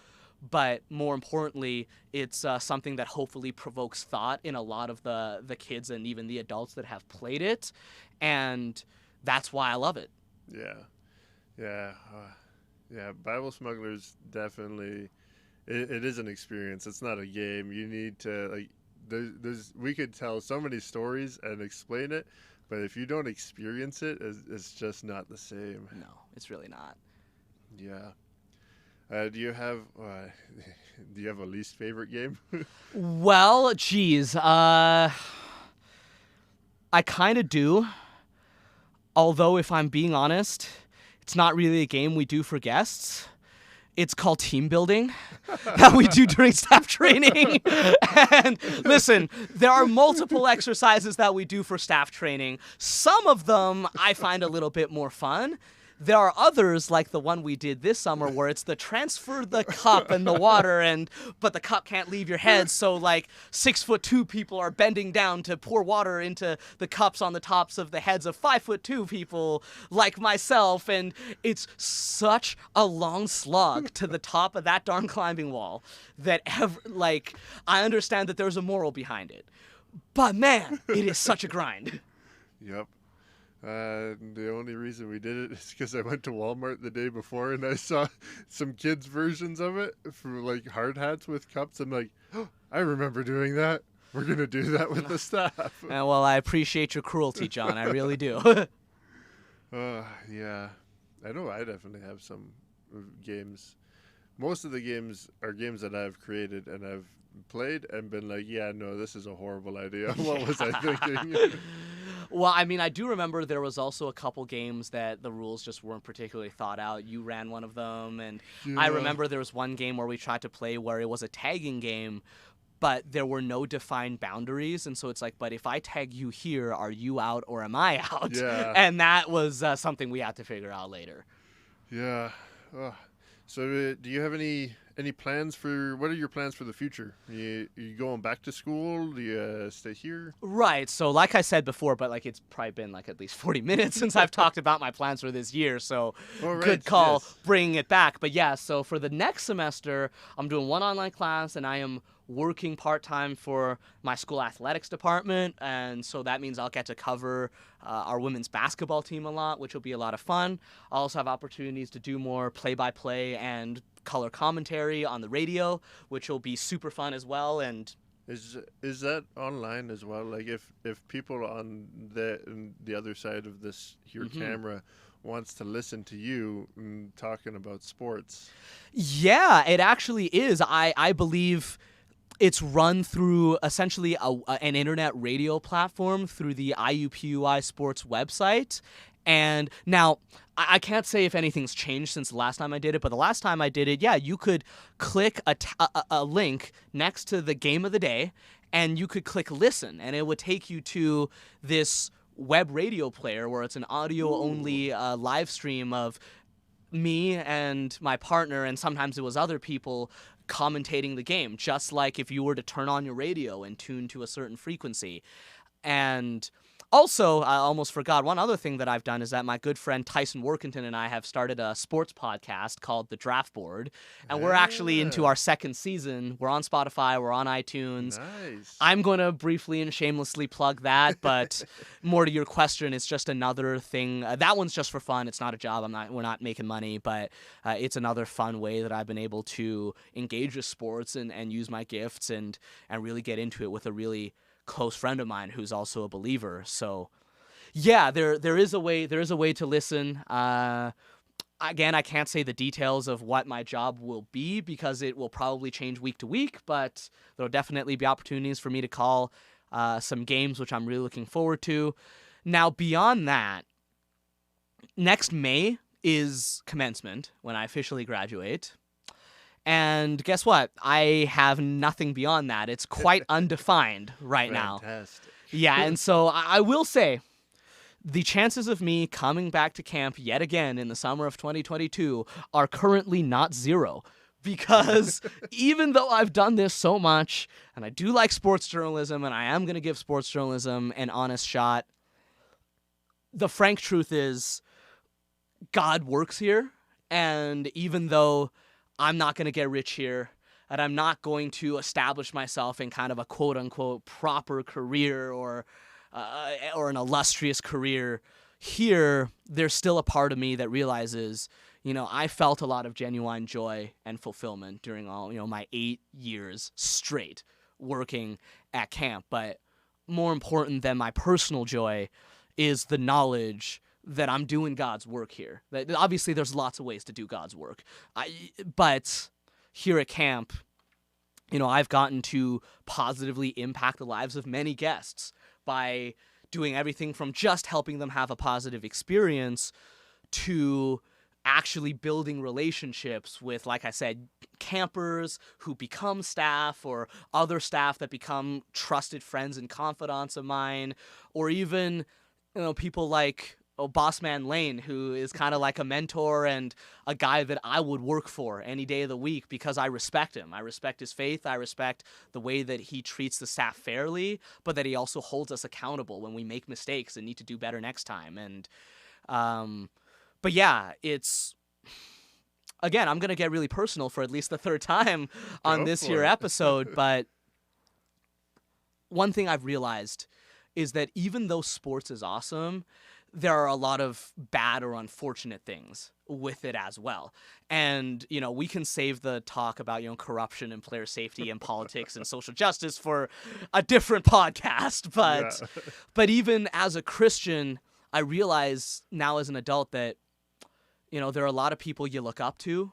But more importantly, it's something that hopefully provokes thought in a lot of the kids and even the adults that have played it, and that's why I love it.
Yeah. Bible Smugglers definitely. It is an experience. It's not a game. You need to we could tell so many stories and explain it, but if you don't experience it, it's just not the same.
No, it's really not.
Yeah. Do you have do you have a least favorite game?
Well, geez, I kind of do. Although, if I'm being honest, it's not really a game we do for guests. It's called team building that we do during staff training. And listen, there are multiple exercises that we do for staff training. Some of them I find a little bit more fun. There are others, like the one we did this summer, where it's the transfer the cup and the water, but the cup can't leave your head, so like 6'2" people are bending down to pour water into the cups on the tops of the heads of 5'2" people like myself, and it's such a long slog to the top of that darn climbing wall that I understand that there's a moral behind it, but man, it is such a grind.
Yep. The only reason we did it is because I went to Walmart the day before and I saw some kids' versions of it for like hard hats with cups. I'm like, oh, I remember doing that. We're going to do that with the staff.
Well, I appreciate your cruelty, John. I really do.
Yeah. I know I definitely have some games. Most of the games are games that I've created and I've played and been like, yeah, no, this is a horrible idea. What was I thinking?
Well, I mean, I do remember there was also a couple games that the rules just weren't particularly thought out. You ran one of them, and
Yeah.
I remember there was one game where we tried to play where it was a tagging game, but there were no defined boundaries, and so it's like, but if I tag you here, are you out or am I out?
Yeah.
And that was something we had to figure out later.
Yeah. Oh. So do you have any plans what are your plans for the future? You going back to school? Do you stay here?
Right. So like I said before, but like it's probably been like at least 40 minutes since I've talked about my plans for this year. So
Oh, right,
good call
yes.
bringing it back. But yeah, so for the next semester, I'm doing one online class and I am working part-time for my school athletics department. And so that means I'll get to cover our women's basketball team a lot, which will be a lot of fun. I'll also have opportunities to do more play-by-play and color commentary on the radio, which will be super fun as well. And
Is that online as well? Like if people on the other side of this here camera wants to listen to you talking about sports.
yeah, it actually is. I believe it's run through essentially an internet radio platform through the IUPUI Sports website. And now, I can't say if anything's changed since the last time I did it, but the last time I did it, yeah, you could click a link next to the game of the day, and you could click listen, and it would take you to this web radio player where it's an audio-only live stream of me and my partner, and sometimes it was other people commentating the game, just like if you were to turn on your radio and tune to a certain frequency. And also, I almost forgot, one other thing that I've done is that my good friend Tyson Workington and I have started a sports podcast called The Draft Board, and we're actually into our second season. We're on Spotify, we're on iTunes.
Nice.
I'm going to briefly and shamelessly plug that, but more to your question, it's just another thing. That one's just for fun. It's not a job. We're not making money, but it's another fun way that I've been able to engage with sports and use my gifts and really get into it with a really close friend of mine who's also a believer. So yeah, there is a way to listen. Again, I can't say the details of what my job will be because it will probably change week to week, but there'll definitely be opportunities for me to call some games, which I'm really looking forward to. Now, beyond that, next May is commencement when I officially graduate. And guess what? I have nothing beyond that. It's quite undefined right now.
Fantastic.
Yeah, and so I will say the chances of me coming back to camp yet again in the summer of 2022 are currently not zero. Because even though I've done this so much, and I do like sports journalism, and I am going to give sports journalism an honest shot, the frank truth is God works here. And even though I'm not going to get rich here, and I'm not going to establish myself in kind of a quote-unquote proper career or an illustrious career here, there's still a part of me that realizes, I felt a lot of genuine joy and fulfillment during all, my 8 years straight working at camp. But more important than my personal joy is the knowledge that I'm doing God's work here. That obviously there's lots of ways to do God's work. But here at camp, I've gotten to positively impact the lives of many guests by doing everything from just helping them have a positive experience to actually building relationships with, like I said, campers who become staff, or other staff that become trusted friends and confidants of mine, or even, people like Boss Man Lane, who is kind of like a mentor and a guy that I would work for any day of the week because I respect him. I respect his faith. I respect the way that he treats the staff fairly, but that he also holds us accountable when we make mistakes and need to do better next time. And, but yeah, again, I'm going to get really personal for at least the third time on this here episode, but one thing I've realized is that even though sports is awesome, there are a lot of bad or unfortunate things with it as well. And, we can save the talk about, corruption and player safety and politics and social justice for a different podcast. But even as a Christian, I realize now as an adult that, there are a lot of people you look up to,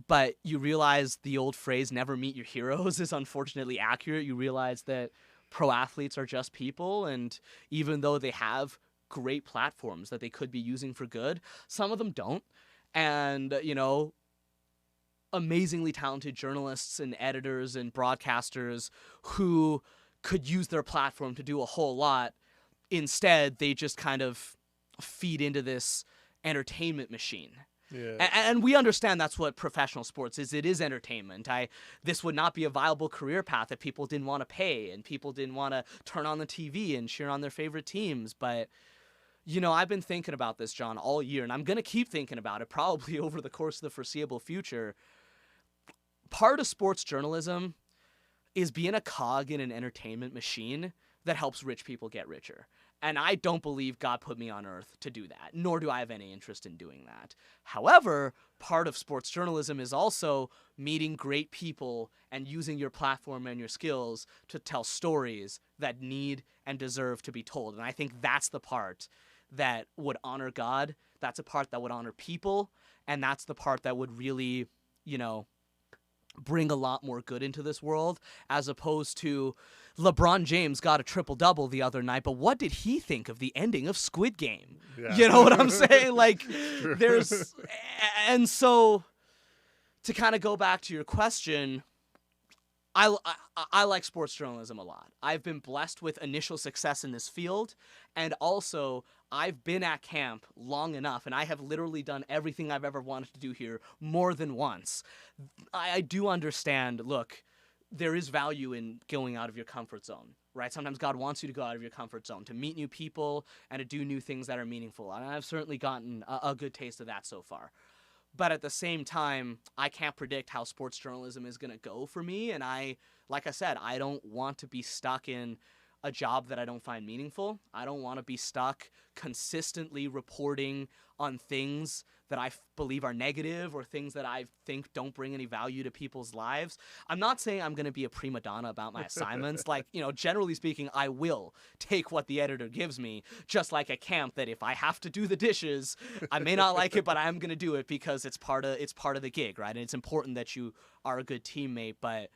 but you realize the old phrase, never meet your heroes, is unfortunately accurate. You realize that pro athletes are just people, and even though they have great platforms that they could be using for good, some of them don't. And, amazingly talented journalists and editors and broadcasters who could use their platform to do a whole lot. Instead, they just kind of feed into this entertainment machine.
Yeah.
And we understand that's what professional sports is. It is entertainment. This would not be a viable career path if people didn't want to pay and people didn't want to turn on the TV and cheer on their favorite teams. But, I've been thinking about this, John, all year, and I'm going to keep thinking about it probably over the course of the foreseeable future. Part of sports journalism is being a cog in an entertainment machine that helps rich people get richer. And I don't believe God put me on earth to do that, nor do I have any interest in doing that. However, part of sports journalism is also meeting great people and using your platform and your skills to tell stories that need and deserve to be told. And I think that's the part that would honor God. That's a part that would honor people. And that's the part that would really, bring a lot more good into this world, as opposed to LeBron James got a triple-double the other night, but what did he think of the ending of Squid Game? Yeah. You know what I'm saying? Like, and so to kind of go back to your question, I like sports journalism a lot. I've been blessed with initial success in this field, and also I've been at camp long enough, and I have literally done everything I've ever wanted to do here more than once. I do understand, look, there is value in going out of your comfort zone, right? Sometimes God wants you to go out of your comfort zone, to meet new people and to do new things that are meaningful. And I've certainly gotten a good taste of that so far. But at the same time, I can't predict how sports journalism is going to go for me. And like I said, I don't want to be stuck in a job that I don't find meaningful. I don't want to be stuck consistently reporting on things that I believe are negative or things that I think don't bring any value to people's lives. I'm not saying I'm going to be a prima donna about my assignments. Like, generally speaking, I will take what the editor gives me, just like at camp, that if I have to do the dishes, I may not like it, but I'm going to do it because it's part of the gig, right? And it's important that you are a good teammate. But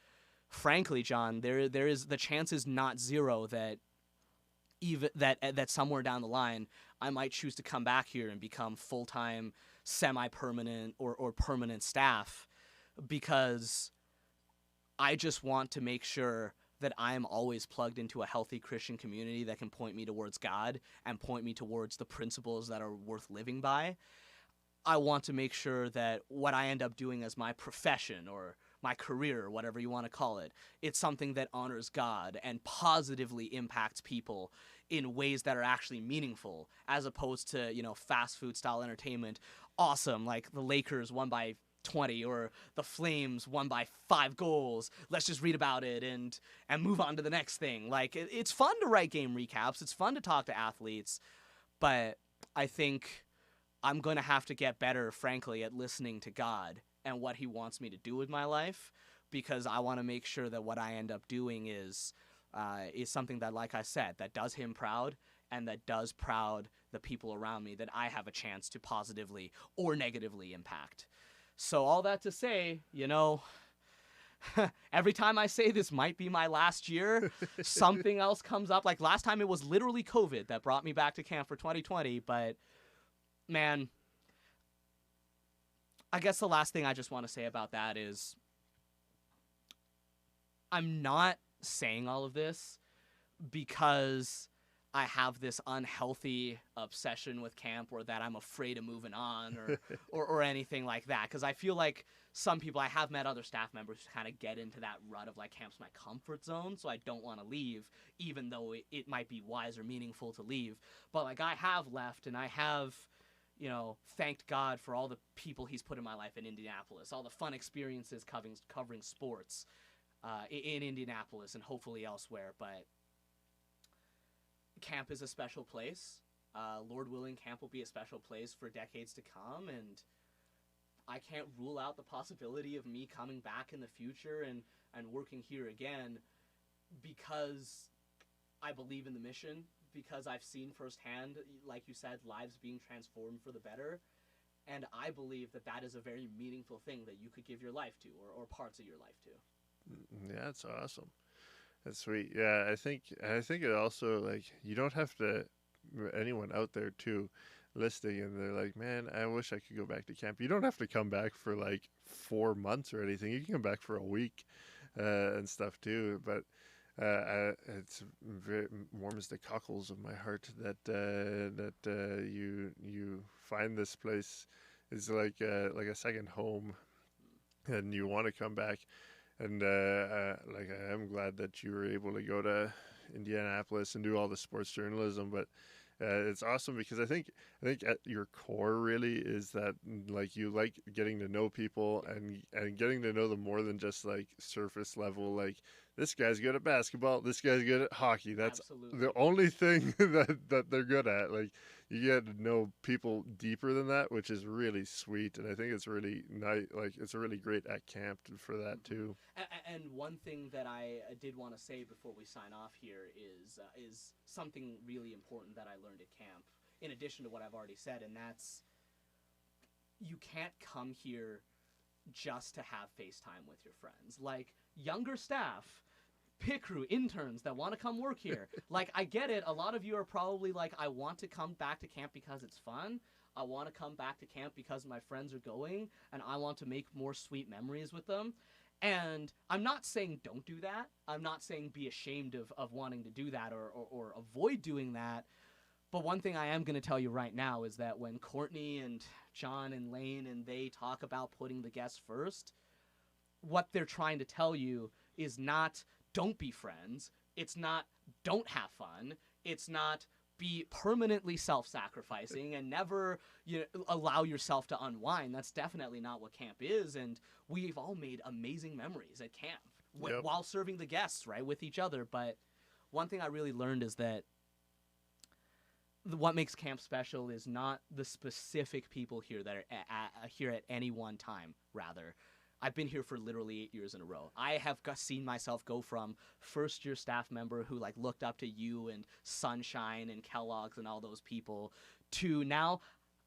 frankly, John, there is the chance is not zero that even that somewhere down the line I might choose to come back here and become full-time, semi-permanent or permanent staff, because I just want to make sure that I am always plugged into a healthy Christian community that can point me towards God and point me towards the principles that are worth living by. I want to make sure that what I end up doing as my profession or my career, whatever you want to call it, it's something that honors God and positively impacts people in ways that are actually meaningful, as opposed to, fast food style entertainment. Awesome, like the Lakers won by 20 or the Flames won by 5 goals. Let's just read about it and move on to the next thing. Like, it's fun to write game recaps. It's fun to talk to athletes, but I think I'm going to have to get better, frankly, at listening to God and what he wants me to do with my life, because I want to make sure that what I end up doing is something that, like I said, that does him proud and that does proud the people around me that I have a chance to positively or negatively impact. So all that to say, every time I say this might be my last year, something else comes up. Like last time it was literally COVID that brought me back to camp for 2020. But man, I guess the last thing I just want to say about that is I'm not saying all of this because I have this unhealthy obsession with camp or that I'm afraid of moving on or anything like that. Because I feel like some people, I have met other staff members who kind of get into that rut of like camp's my comfort zone, so I don't want to leave, even though it might be wise or meaningful to leave. But like I have left, and I have, thanked God for all the people he's put in my life in Indianapolis, all the fun experiences covering sports in Indianapolis and hopefully elsewhere. But camp is a special place. Lord willing, camp will be a special place for decades to come, and I can't rule out the possibility of me coming back in the future and working here again because I believe in the mission, because I've seen firsthand, like you said, lives being transformed for the better, and I believe that is a very meaningful thing that you could give your life to or parts of your life to.
Yeah, that's awesome. That's sweet. Yeah, I think it also, like, you don't have to, anyone out there too listening and they're like, man, I wish I could go back to camp. You don't have to come back for like 4 months or anything. You can come back for a week and stuff too. But it's very warms the cockles of my heart that you find this place is like a second home, and you want to come back. And like I am glad that you were able to go to Indianapolis and do all the sports journalism, but it's awesome because I think at your core really is that like you like getting to know people and getting to know them more than just like surface level. Like this guy's good at basketball, this guy's good at hockey. That's
Absolutely.
the only thing that they're good at. Like you get to know people deeper than that, which is really sweet, and I think it's really nice. Like it's really great at camp for that too.
And one thing that I did want to say before we sign off here is something really important that I learned at camp, in addition to what I've already said, and that's you can't come here just to have FaceTime with your friends. Like younger staff, pit crew, interns that want to come work here. Like I get it. A lot of you are probably like, I want to come back to camp because it's fun. I want to come back to camp because my friends are going and I want to make more sweet memories with them. And I'm not saying don't do that. I'm not saying be ashamed of wanting to do that or avoid doing that. But one thing I am going to tell you right now is that when Courtney and John and Lane and they talk about putting the guests first, what they're trying to tell you is not don't be friends. It's not don't have fun. It's not be permanently self-sacrificing and never allow yourself to unwind. That's definitely not what camp is. And we've all made amazing memories at camp while serving the guests, right, with each other. But one thing I really learned is that what makes camp special is not the specific people here that are here at any one time. Rather, I've been here for literally 8 years in a row. I have seen myself go from first-year staff member who like looked up to you and Sunshine and Kellogg's and all those people to now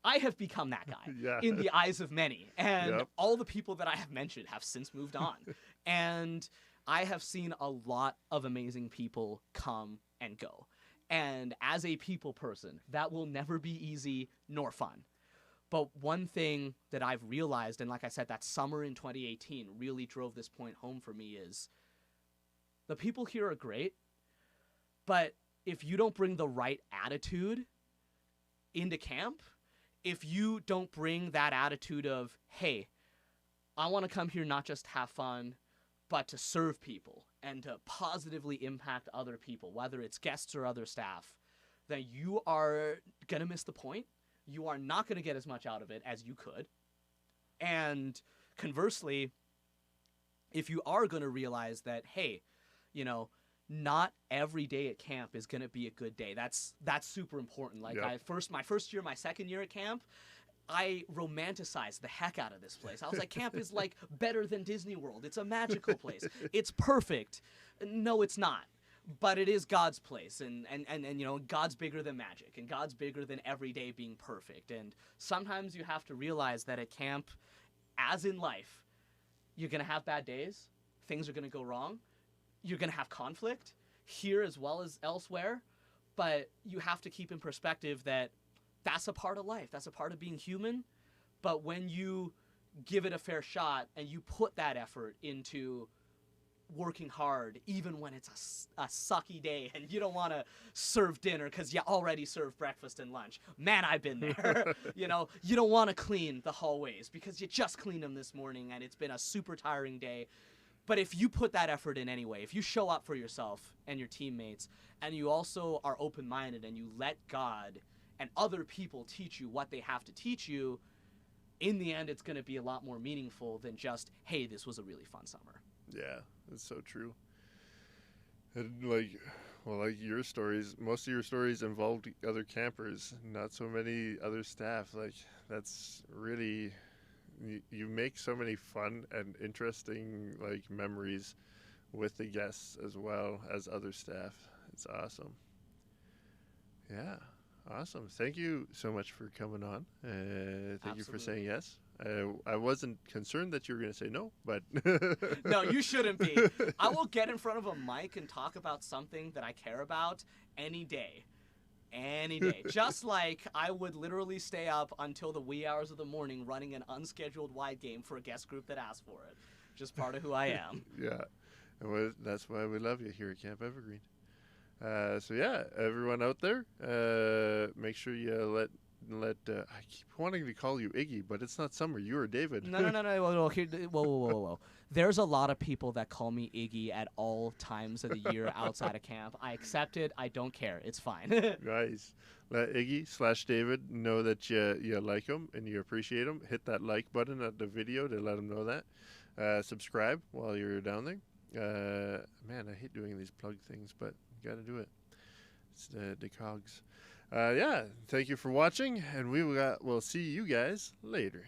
I have become that guy in the eyes of many. And all the people that I have mentioned have since moved on. And I have seen a lot of amazing people come and go. And as a people person, that will never be easy nor fun. But one thing that I've realized, and like I said, that summer in 2018 really drove this point home for me, is the people here are great, but if you don't bring the right attitude into camp, if you don't bring that attitude of, hey, I want to come here not just to have fun, but to serve people and to positively impact other people, whether it's guests or other staff, then you are going to miss the point. You are not going to get as much out of it as you could. And conversely, if you are going to realize that, hey, not every day at camp is going to be a good day. That's super important. Like my first year, my second year at camp, I romanticized the heck out of this place. I was like, camp is like better than Disney World. It's a magical place. It's perfect. No, it's not. but it is God's place, and you know, God's bigger than magic, and God's bigger than every day being perfect. And sometimes you have to realize that at camp, as in life, you're gonna have bad days, things are gonna go wrong, you're gonna have conflict here as well as elsewhere, but you have to keep in perspective that that's a part of life, that's a part of being human. But when you give it a fair shot and you put that effort into working hard, even when it's a sucky day and you don't want to serve dinner because you already served breakfast and lunch. Man, I've been there. You know, you don't want to clean the hallways because you just cleaned them this morning and it's been a super tiring day. But if you put that effort in anyway, if you show up for yourself and your teammates, and you also are open-minded and you let God and other people teach you what they have to teach you, in the end, it's going to be a lot more meaningful than just, hey, this was a really fun summer.
Yeah, that's so true. And like your stories, most of your stories involved other campers, not so many other staff. Like, that's really, you make so many fun and interesting like memories with the guests as well as other staff. It's awesome. Yeah, awesome. Thank you so much for coming on. Thank you for saying
Absolutely.
yes. I wasn't concerned that you were going to say no, but
No, you shouldn't be. I will get in front of a mic and talk about something that I care about any day. Any day. Just like I would literally stay up until the wee hours of the morning running an unscheduled wide game for a guest group that asked for it. Just part of who I am.
Yeah, that's why we love you here at Camp Evergreen. So yeah, everyone out there, make sure you let I keep wanting to call you Iggy, but it's not Summer. You are David.
No. Whoa. There's a lot of people that call me Iggy at all times of the year outside of camp. I accept it. I don't care. It's fine.
Guys, let Iggy/David know that you like him and you appreciate him. Hit that like button at the video to let him know that. Subscribe while you're down there. Man, I hate doing these plug things, but you got to do it. It's the cogs. Yeah, thank you for watching, and we'll see you guys later.